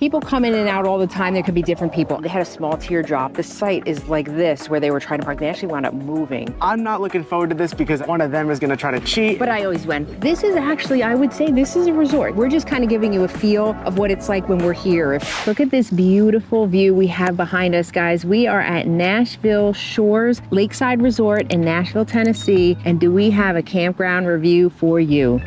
People come in and out all the time. There could be different people. They had a small teardrop. The site is like this where they were trying to park. They actually wound up moving. I'm not looking forward to this because one of them is going to try to cheat. But I always went, this is actually, I would say this is a resort. We're just kind of giving you a feel of what it's like when we're here. Look at this beautiful view we have behind us, guys. We are at Nashville Shores Lakeside Resort in Nashville, Tennessee. And do we have a campground review for you?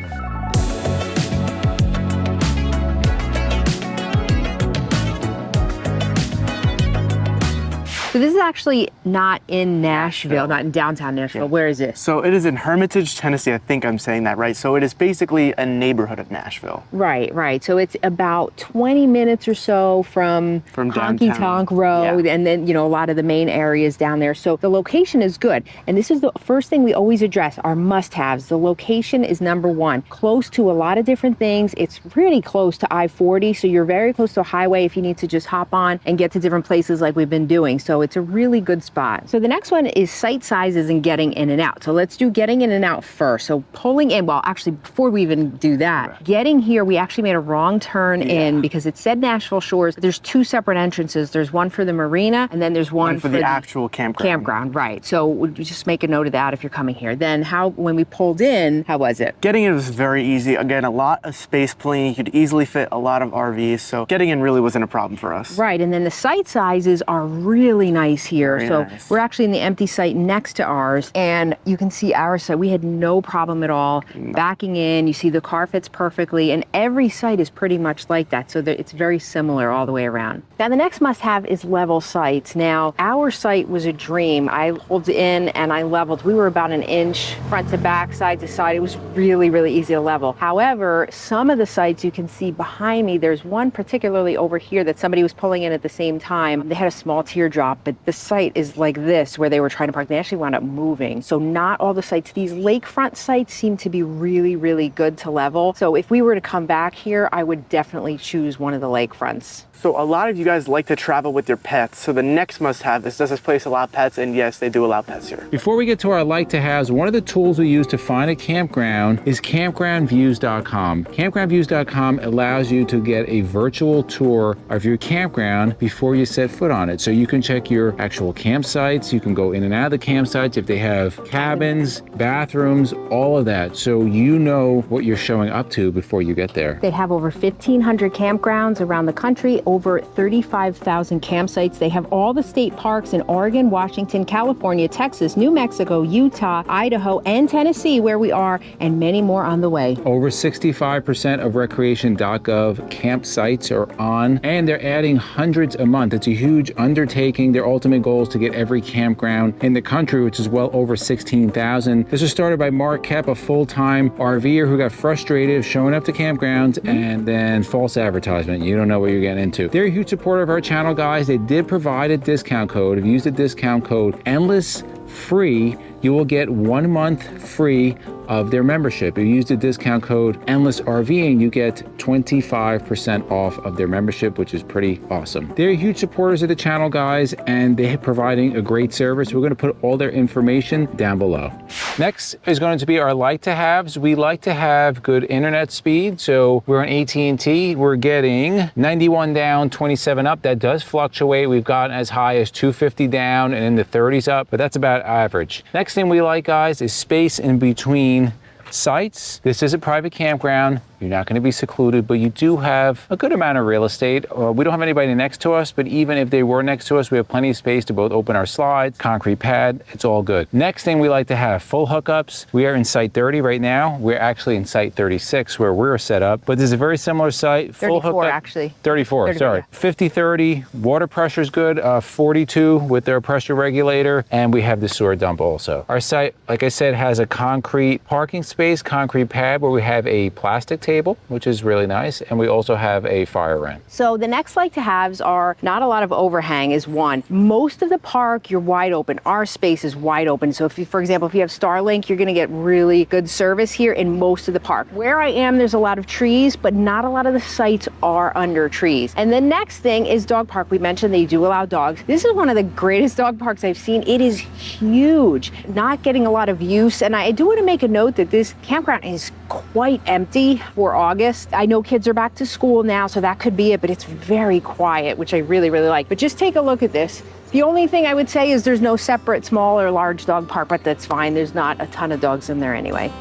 So this is actually not in Nashville, not in downtown Nashville. Yeah. Where is it? So it is in Hermitage, Tennessee. I think I'm saying that right. So it is basically a neighborhood of Nashville. Right, right. So it's about 20 minutes or so from Honky Tonk Road, and then, you know, a lot of the main areas down there. So the location is good. And this is the first thing we always address, our must-haves. The location is number one. Close to a lot of different things. It's really close to I-40, so you're very close to a highway if you need to just hop on and get to different places like we've been doing. So it's a really good spot. So the next one is site sizes and getting in and out. So let's do getting in and out first. So pulling in, well, actually, before we even do that, getting here, we actually made a wrong turn in because it said Nashville Shores. There's two separate entrances. There's one for the marina, and then there's one for the actual campground. Right. So we'll just make a note of that if you're coming here. Then when we pulled in, how was it? Getting in was very easy. Again, a lot of space plenty. You could easily fit a lot of RVs. So getting in really wasn't a problem for us. Right. And then the site sizes are really nice here. Very nice. We're actually in the empty site next to ours, and you can see our site. We had no problem at all backing in. You see the car fits perfectly, and every site is pretty much like that. So that it's very similar all the way around. Now the next must-have is level sites. Now our site was a dream. I pulled in and I leveled. We were about an inch front to back, side to side. It was really, really easy to level. However, some of the sites you can see behind me, there's one particularly over here that somebody was pulling in at the same time. They had a small teardrop, but the site is like this where they were trying to park. They actually wound up moving. So not all the sites. These lakefront sites seem to be really, really good to level. So if we were to come back here, I would definitely choose one of the lakefronts. So a lot of you guys like to travel with your pets. So the next must-have is, does this place allow pets? And yes, they do allow pets here. Before we get to our like-to-haves, one of the tools we use to find a campground is CAMPGROUNDViews.com. CAMPGROUNDViews.com allows you to get a virtual tour of your campground before you set foot on it. So you can check your actual campsites. You can go in and out of the campsites if they have cabins, bathrooms, all of that. So you know what you're showing up to before you get there. They have over 1,500 campgrounds around the country, over 35,000 campsites. They have all the state parks in Oregon, Washington, California, Texas, New Mexico, Utah, Idaho, and Tennessee, where we are, and many more on the way. Over 65% of recreation.gov campsites are on, and they're adding hundreds a month. It's a huge undertaking. Their ultimate goal is to get every campground in the country, which is well over 16,000. This was started by Mark Kepp, a full-time RVer who got frustrated showing up to campgrounds and then false advertisement. You don't know what you're getting into. They're a huge supporter of our channel, guys. They did provide a discount code. If you use the discount code ENDLESSFREE, you will get 1 month free of their membership. If you use the discount code ENDLESSRVing, you get 25% off of their membership, which is pretty awesome. They're huge supporters of the channel, guys, and they're providing a great service. We're going to put all their information down below. Next is going to be our like-to-haves. We like to have good internet speed, so we're on AT&T. We're getting 91 down, 27 up. That does fluctuate. We've gotten as high as 250 down and in the 30s up, but that's about average. Next thing we like, guys, is space in between sites. This is a private campground. You're not going to be secluded, but you do have a good amount of real estate. We don't have anybody next to us, but even if they were next to us, we have plenty of space to both open our slides, concrete pad. It's all good. Next thing we like to have, full hookups. We are in site 30 right now. We're actually in site 36 where we're set up, but this is a very similar site. Full 34 hookup. actually. 34, sorry. 50-30, water pressure is good, 42 with their pressure regulator, and we have the sewer dump also. Our site, like I said, has a concrete parking space, concrete pad where we have a plastic table, which is really nice, and we also have a fire rent. So the next like-to-haves are not a lot of overhang is one. Most of the park, you're wide open. Our space is wide open. So if you, for example, if you have Starlink, you're gonna get really good service here in most of the park. Where I am, there's a lot of trees, but not a lot of the sites are under trees. And the next thing is dog park. We mentioned they do allow dogs. This is one of the greatest dog parks I've seen. It is huge, not getting a lot of use. And I do want to make a note that this campground is quite empty for August. I know kids are back to school now, so that could be it, but it's very quiet, which I really, really like. But just take a look at this. The only thing I would say is there's no separate small or large dog park, but that's fine. There's not a ton of dogs in there anyway.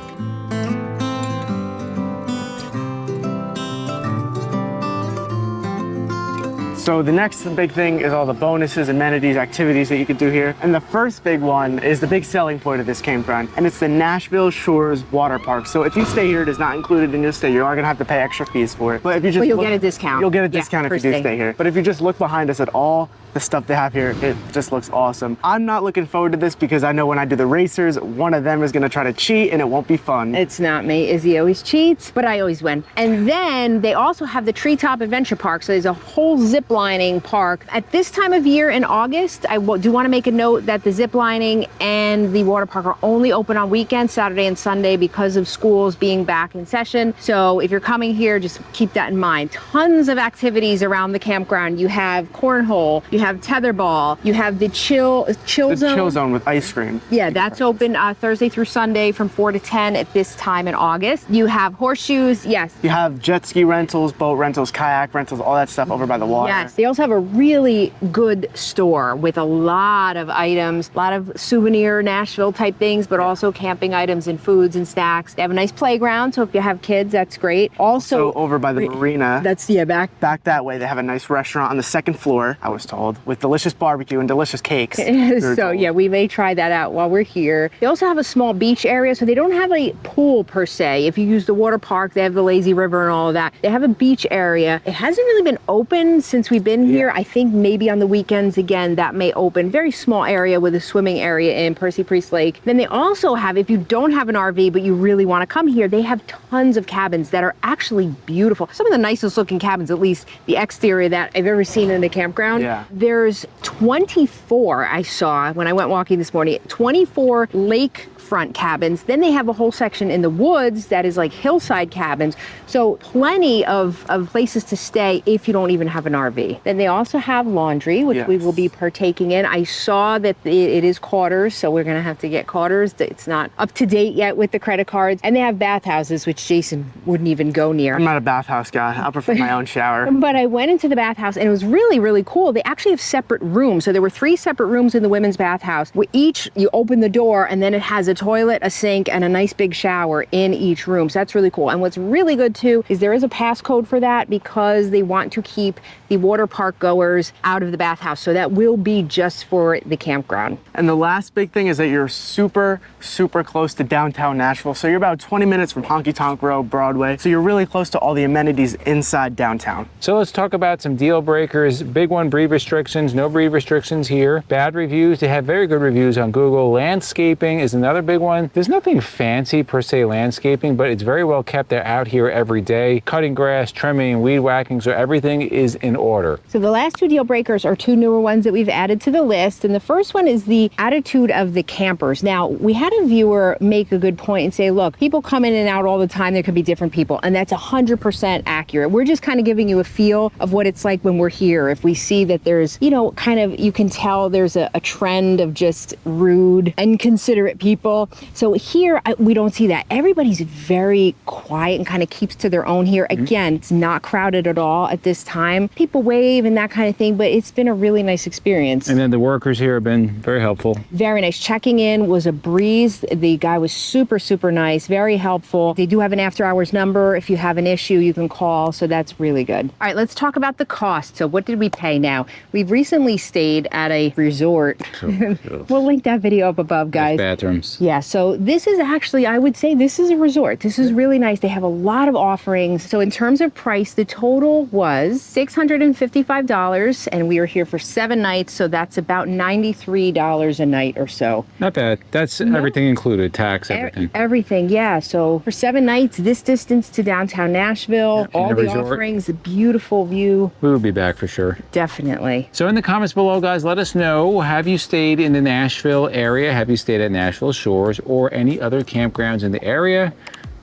So the next big thing is all the bonuses, amenities, activities that you can do here. And the first big one is the big selling point of this campground, and it's the Nashville Shores Water Park. So if you stay here, it is not included in your stay. You are gonna have to pay extra fees for it. But if you just you'll get a discount. You'll get a discount if you do stay here. But if you just look behind us at all the stuff they have here, it just looks awesome. I'm not looking forward to this because I know when I do the racers, one of them is gonna try to cheat and it won't be fun. It's not me. Izzy always cheats, but I always win. And then they also have the Treetop Adventure Park. So there's a whole zip lining park. At this time of year in August, I do want to make a note that the zip lining and the water park are only open on weekends, Saturday and Sunday, because of schools being back in session. So if you're coming here, just keep that in mind. Tons of activities around the campground. You have cornhole, you have tetherball, you have the chill zone. The chill zone with ice cream. Yeah, that's open Thursday through Sunday from 4 to 10 at this time in August. You have horseshoes, yes. You have jet ski rentals, boat rentals, kayak rentals, all that stuff over by the water. Yes, they also have a really good store with a lot of items, a lot of souvenir Nashville type things, but also camping items and foods and snacks. They have a nice playground, so if you have kids, that's great. Also, over by the marina. That's, back that way, they have a nice restaurant on the second floor, I was told, with delicious barbecue and delicious cakes. So yeah, we may try that out while we're here. They also have a small beach area, so they don't have a pool per se. If you use the water park, they have the lazy river and all of that. They have a beach area. It hasn't really been open since we've been here. I think maybe on the weekends, again, that may open. Very small area with a swimming area in Percy Priest Lake. Then they also have, if you don't have an RV, but you really want to come here, they have tons of cabins that are actually beautiful. Some of the nicest looking cabins, at least the exterior that I've ever seen in a campground. Yeah. There's 24 I saw when I went walking this morning, 24 lakefront cabins. Then they have a whole section in the woods that is like hillside cabins. So plenty of places to stay if you don't even have an RV. Then they also have laundry, which we will be partaking in. I saw that it is quarters, so we're gonna have to get quarters. It's not up to date yet with the credit cards. And they have bathhouses, which Jason wouldn't even go near. I'm not a bathhouse guy. I prefer my own shower. But I went into the bathhouse and it was really, really cool. They actually have separate rooms. So there were 3 separate rooms in the women's bathhouse. With each, you open the door and then it has a toilet, a sink, and a nice big shower in each room. So that's really cool. And what's really good too is there is a passcode for that because they want to keep the water park goers out of the bathhouse. So that will be just for the campground. And the last big thing is that you're super, super close to downtown Nashville. So you're about 20 minutes from Honky Tonk Road, Broadway. So you're really close to all the amenities inside downtown. So let's talk about some deal breakers. Big one, breed restrictions. No breed restrictions here. Bad reviews. They have very good reviews on Google. Landscaping is another big one. There's nothing fancy per se landscaping, but it's very well kept. They're out here every day, cutting grass, trimming, weed whacking, so everything is in order. So the last 2 deal breakers are 2 newer ones that we've added to the list. And the first one is the attitude of the campers. Now, we had a viewer make a good point and say, look, people come in and out all the time. There could be different people. And that's 100% accurate. We're just kind of giving you a feel of what it's like when we're here. If we see that there's, kind of, you can tell there's a trend of just rude, inconsiderate people. So here, we don't see that. Everybody's very quiet and kind of keeps to their own here. Again, it's not crowded at all at this time. People wave and that kind of thing, but it's been a really nice experience. And then the workers here have been very helpful. Very nice. Checking in was a breeze. The guy was super, super nice, very helpful. They do have an after hours number. If you have an issue, you can call. So that's really good. All right, let's talk about the cost. So what did we pay now? We've recently stayed at a resort. We'll link that video up above, guys. Bathrooms. Yeah, so this is actually, I would say this is a resort. This is really nice. They have a lot of offerings. So in terms of price, the total was $655 and we were here for 7 nights. So that's about $93 a night or so. Not bad. That's everything included, tax, everything. Everything, yeah. So for 7 nights, this distance to downtown Nashville, all the offerings, a beautiful view. We will be back for sure. Definitely. So in the comments below, guys, let us know, have you stayed in the Nashville area? Have you stayed at Nashville Shores or any other campgrounds in the area?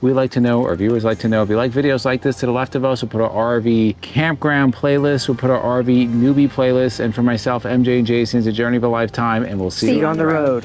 We like to know, our viewers like to know. If you like videos like this, to the left of us, we'll put our RV campground playlist. We'll put our RV newbie playlist. And for myself, MJ and Jason, it's a journey of a lifetime, and we'll see you on the road.